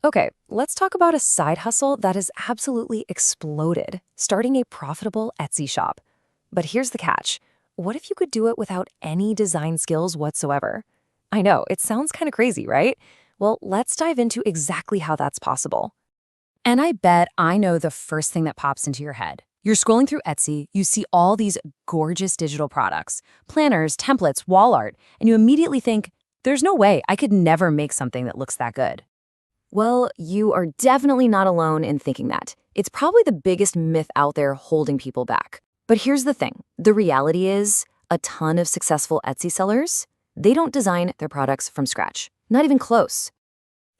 Okay, let's talk about a side hustle that has absolutely exploded, starting a profitable Etsy shop. But here's the catch. What if you could do it without any design skills whatsoever? I know, it sounds kind of crazy, right? Well, let's dive into exactly how that's possible. And I bet I know the first thing that pops into your head. You're scrolling through Etsy, you see all these gorgeous digital products, planners, templates, wall art, and you immediately think, there's no way I could never make something that looks that good. Well, you are definitely not alone in thinking that. It's probably the biggest myth out there holding people back. But here's the thing. The reality is, a ton of successful Etsy sellers, they don't design their products from scratch. Not even close.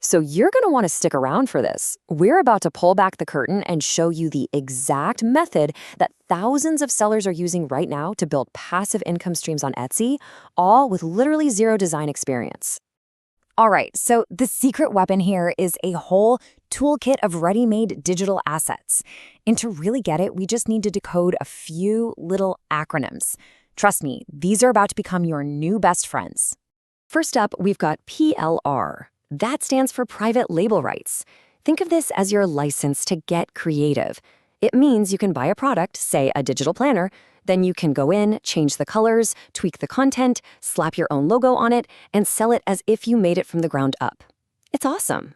So you're going to want to stick around for this. We're about to pull back the curtain and show you the exact method that thousands of sellers are using right now to build passive income streams on Etsy, all with literally zero design experience. All right, so the secret weapon here is a whole toolkit of ready-made digital assets. And to really get it, we just need to decode a few little acronyms. Trust me, these are about to become your new best friends. First up, we've got PLR. That stands for private label rights. Think of this as your license to get creative. It means you can buy a product, say a digital planner, then you can go in, change the colors, tweak the content, slap your own logo on it, and sell it as if you made it from the ground up. It's awesome.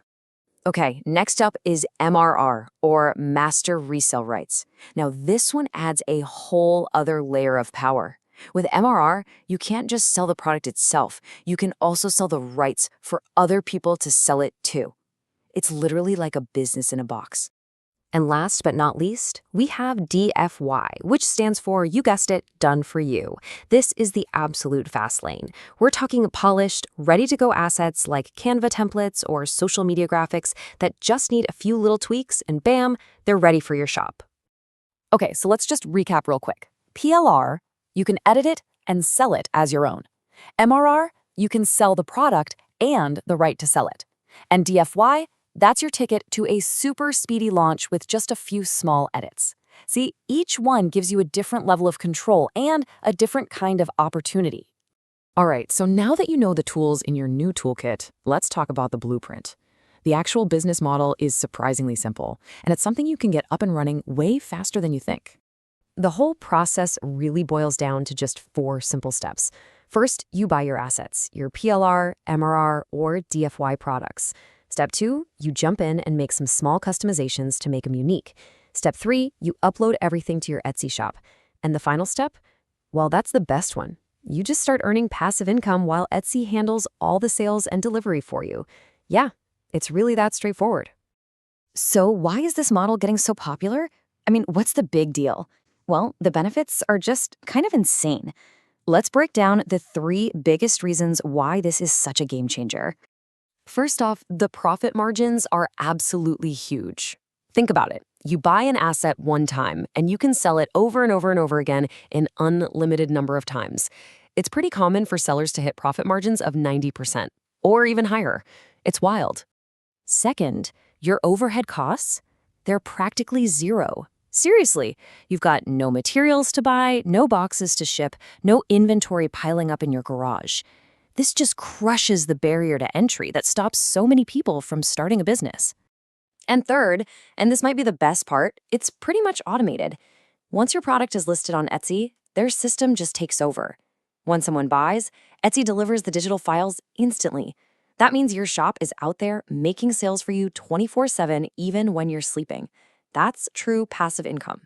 Okay, next up is MRR, or Master Resale Rights. Now, this one adds a whole other layer of power. With MRR, you can't just sell the product itself. You can also sell the rights for other people to sell it too. It's literally like a business in a box. And last but not least, we have DFY, which stands for, you guessed it, done for you. This is the absolute fast lane. We're talking polished, ready-to-go assets like Canva templates or social media graphics that just need a few little tweaks and bam, they're ready for your shop. Okay, so let's just recap real quick. PLR, you can edit it and sell it as your own. MRR, you can sell the product and the right to sell it. And DFY, that's your ticket to a super speedy launch with just a few small edits. See, each one gives you a different level of control and a different kind of opportunity. All right, so now that you know the tools in your new toolkit, let's talk about the blueprint. The actual business model is surprisingly simple, and it's something you can get up and running way faster than you think. The whole process really boils down to just 4 simple steps. First, you buy your assets, your PLR, MRR, or DFY products. Step 2, you jump in and make some small customizations to make them unique. Step 3, you upload everything to your Etsy shop. And the final step? Well, that's the best one. You just start earning passive income while Etsy handles all the sales and delivery for you. Yeah, it's really that straightforward. So why is this model getting so popular? I mean, what's the big deal? Well, the benefits are just kind of insane. Let's break down the 3 biggest reasons why this is such a game changer. First off, the profit margins are absolutely huge. Think about it. You buy an asset one time, and you can sell it over and over and over again an unlimited number of times. It's pretty common for sellers to hit profit margins of 90%, or even higher. It's wild. Second, your overhead costs, they're practically zero. Seriously, you've got no materials to buy, no boxes to ship, no inventory piling up in your garage. This just crushes the barrier to entry that stops so many people from starting a business. And third, and this might be the best part, it's pretty much automated. Once your product is listed on Etsy, their system just takes over. When someone buys, Etsy delivers the digital files instantly. That means your shop is out there making sales for you 24/7 even when you're sleeping. That's true passive income.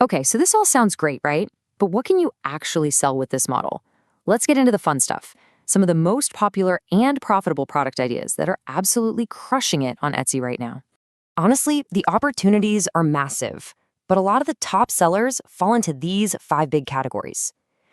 Okay, so this all sounds great, right? But what can you actually sell with this model? Let's get into the fun stuff. Some of the most popular and profitable product ideas that are absolutely crushing it on Etsy right now. Honestly, the opportunities are massive, but a lot of the top sellers fall into these 5 big categories.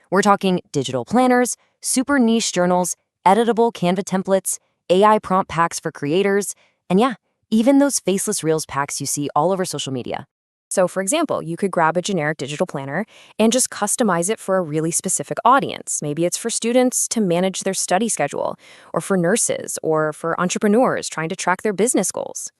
We're talking digital planners, super niche journals, editable Canva templates, AI prompt packs for creators, and yeah, even those faceless Reels packs you see all over social media. So for example, you could grab a generic digital planner and just customize it for a really specific audience. Maybe it's for students to manage their study schedule, or for nurses, or for entrepreneurs trying to track their business goals.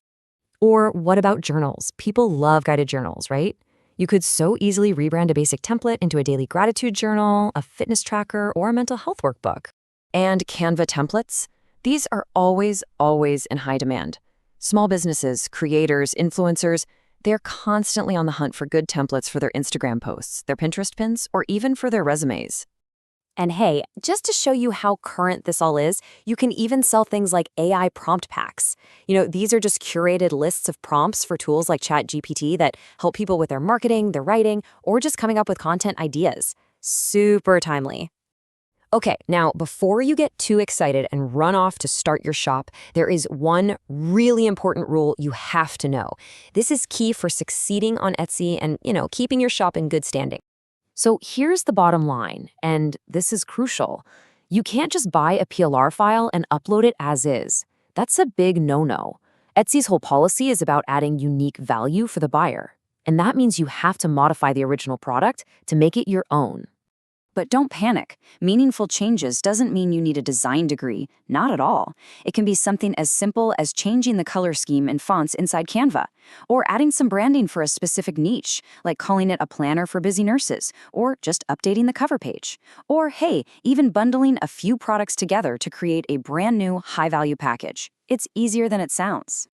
Or what about journals? People love guided journals, right? You could so easily rebrand a basic template into a daily gratitude journal, a fitness tracker, or a mental health workbook. And Canva templates? These are always in high demand. Small businesses, creators, influencers, they're constantly on the hunt for good templates for their Instagram posts, their Pinterest pins, or even for their resumes. And hey, just to show you how current this all is, you can even sell things like AI prompt packs. These are just curated lists of prompts for tools like ChatGPT that help people with their marketing, their writing, or just coming up with content ideas. Super timely. Okay, now before you get too excited and run off to start your shop, there is one really important rule you have to know. This is key for succeeding on Etsy and, keeping your shop in good standing. So here's the bottom line, and this is crucial. You can't just buy a PLR file and upload it as is. That's a big no-no. Etsy's whole policy is about adding unique value for the buyer, and that means you have to modify the original product to make it your own. But don't panic. Meaningful changes doesn't mean you need a design degree. Not at all. It can be something as simple as changing the color scheme and fonts inside Canva, or adding some branding for a specific niche, like calling it a planner for busy nurses, or just updating the cover page. Or, hey, even bundling a few products together to create a brand new high-value package. It's easier than it sounds.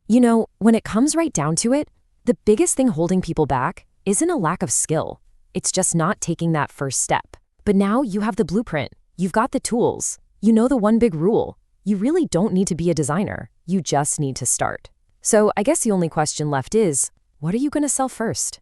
When it comes right down to it, the biggest thing holding people back isn't a lack of skill. It's just not taking that first step. But now you have the blueprint. You've got the tools. You know the one big rule. You really don't need to be a designer. You just need to start. So I guess the only question left is, what are you going to sell first?